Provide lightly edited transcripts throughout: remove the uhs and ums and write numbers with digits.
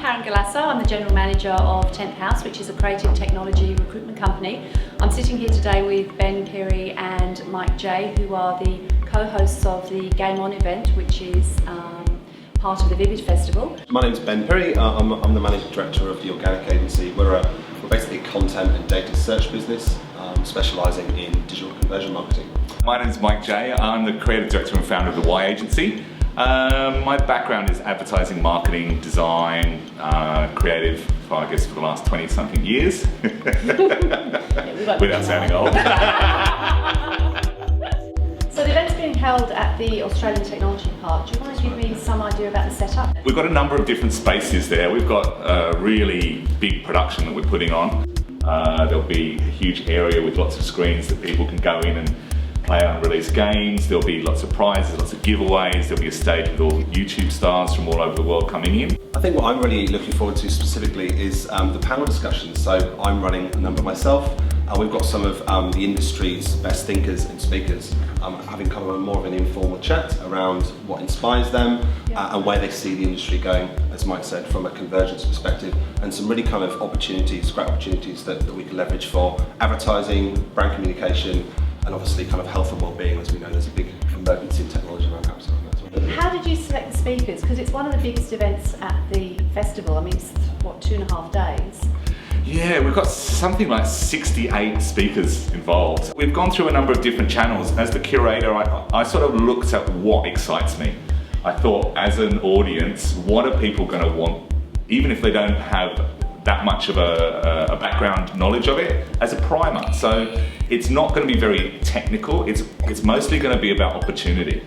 Karen Galasso. I'm the General Manager of 10th House, which is a creative technology recruitment company. I'm sitting here today with Ben Pirrie and Mike Jay, who are the co-hosts of the Game On event, which is part of the Vivid Festival. My name's Ben Pirrie. I'm the Managing Director of the Organic Agency. We're basically a content and data search business specialising in digital conversion marketing. My name's Mike Jay. I'm the Creative Director and founder of the Y Agency. My background is advertising, marketing, design, creative, for the last 20-something years. Without sounding old. So the event's being held at the Australian Technology Park. Do you want to give me some idea about the setup? We've got a number of different spaces there. We've got a really big production that we're putting on. There'll be a huge area with lots of screens that people can go in and play unreleased games. There'll be lots of prizes, lots of giveaways. There'll be a stage with all YouTube stars from all over the world coming in. I think what I'm really looking forward to specifically is the panel discussions. So I'm running a number myself. We've got some of the industry's best thinkers and speakers having kind of more of an informal chat around what inspires them and where they see the industry going, as Mike said, from a convergence perspective, and some really kind of opportunities, great opportunities that we can leverage for advertising, brand communication, and obviously kind of health and well-being. As we know, there's a big convergence in technology around apps. How did you select the speakers? Because it's one of the biggest events at the festival. I mean, it's what, 2.5 days? Yeah, we've got something like 68 speakers involved. We've gone through a number of different channels. As the curator, I sort of looked at what excites me. I thought, as an audience, what are people going to want, even if they don't have that much of a background knowledge of it, as a primer. So it's not going to be very technical. It's mostly going to be about opportunity.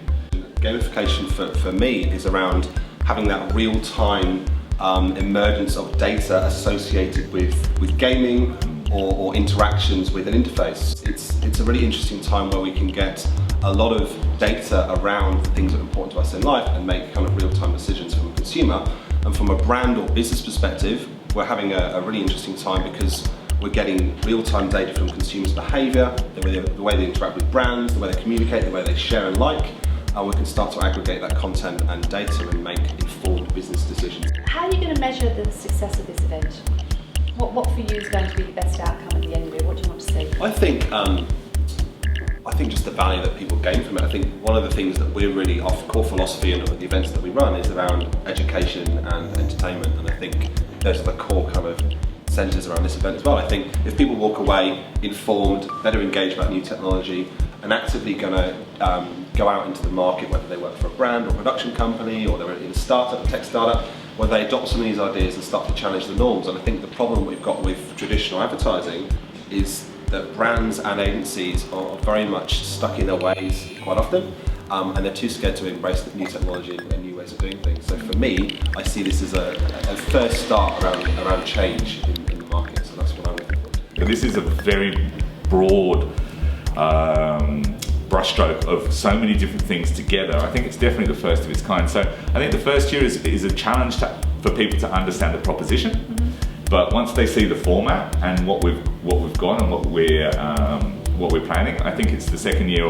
Gamification for me is around having that real-time emergence of data associated with gaming or interactions with an interface. It's a really interesting time where we can get a lot of data around the things that are important to us in life and make kind of real-time decisions from a consumer. And from a brand or business perspective, we're having a really interesting time because we're getting real-time data from consumers' behaviour, the way they interact with brands, the way they communicate, the way they share and like, and we can start to aggregate that content and data and make informed business decisions. How are you going to measure the success of this event? What for you is going to be the best outcome at the end of it? What do you want to see? I think just the value that people gain from it. I think one of the things that we're really, our core philosophy and the events that we run is around education and entertainment, and I think those are the core kind of centres around this event as well. I think if people walk away informed, better engaged about new technology, and actively going to go out into the market, whether they work for a brand or production company, or they're in a startup, a tech startup, where they adopt some of these ideas and start to challenge the norms. And I think the problem we've got with traditional advertising is that brands and agencies are very much stuck in their ways quite often, and they're too scared to embrace the new technology and new ways of doing things. So for me, I see this as a first start around change in the market, so that's what I'm looking for. This is a very broad brushstroke of so many different things together. I think it's definitely the first of its kind. So I think the first year is a challenge for people to understand the proposition. Mm-hmm. But once they see the format and what we've got and what we're planning, I think it's the second year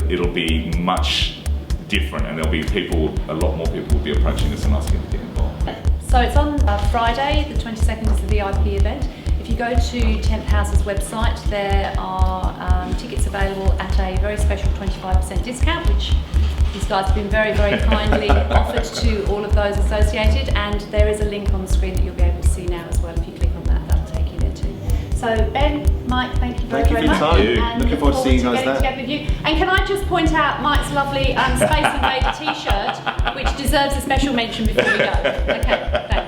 it'll be much different, and there'll be a lot more people will be approaching us and asking to get involved. So it's on Friday, the 22nd is the VIP event. If you go to 10th House's website, there are tickets available at a very special 25% discount, which these guys have been very, very kindly offered to all of those associated, and there is a link on the screen that you'll be able to see now as well. If you click on that, that'll take you there too. So Ben, Mike, thank you very, very much. Thank you for your time. Looking forward to seeing you guys there. Together with you. And can I just point out Mike's lovely Space Invader t-shirt, which deserves a special mention before we go. Okay, thanks.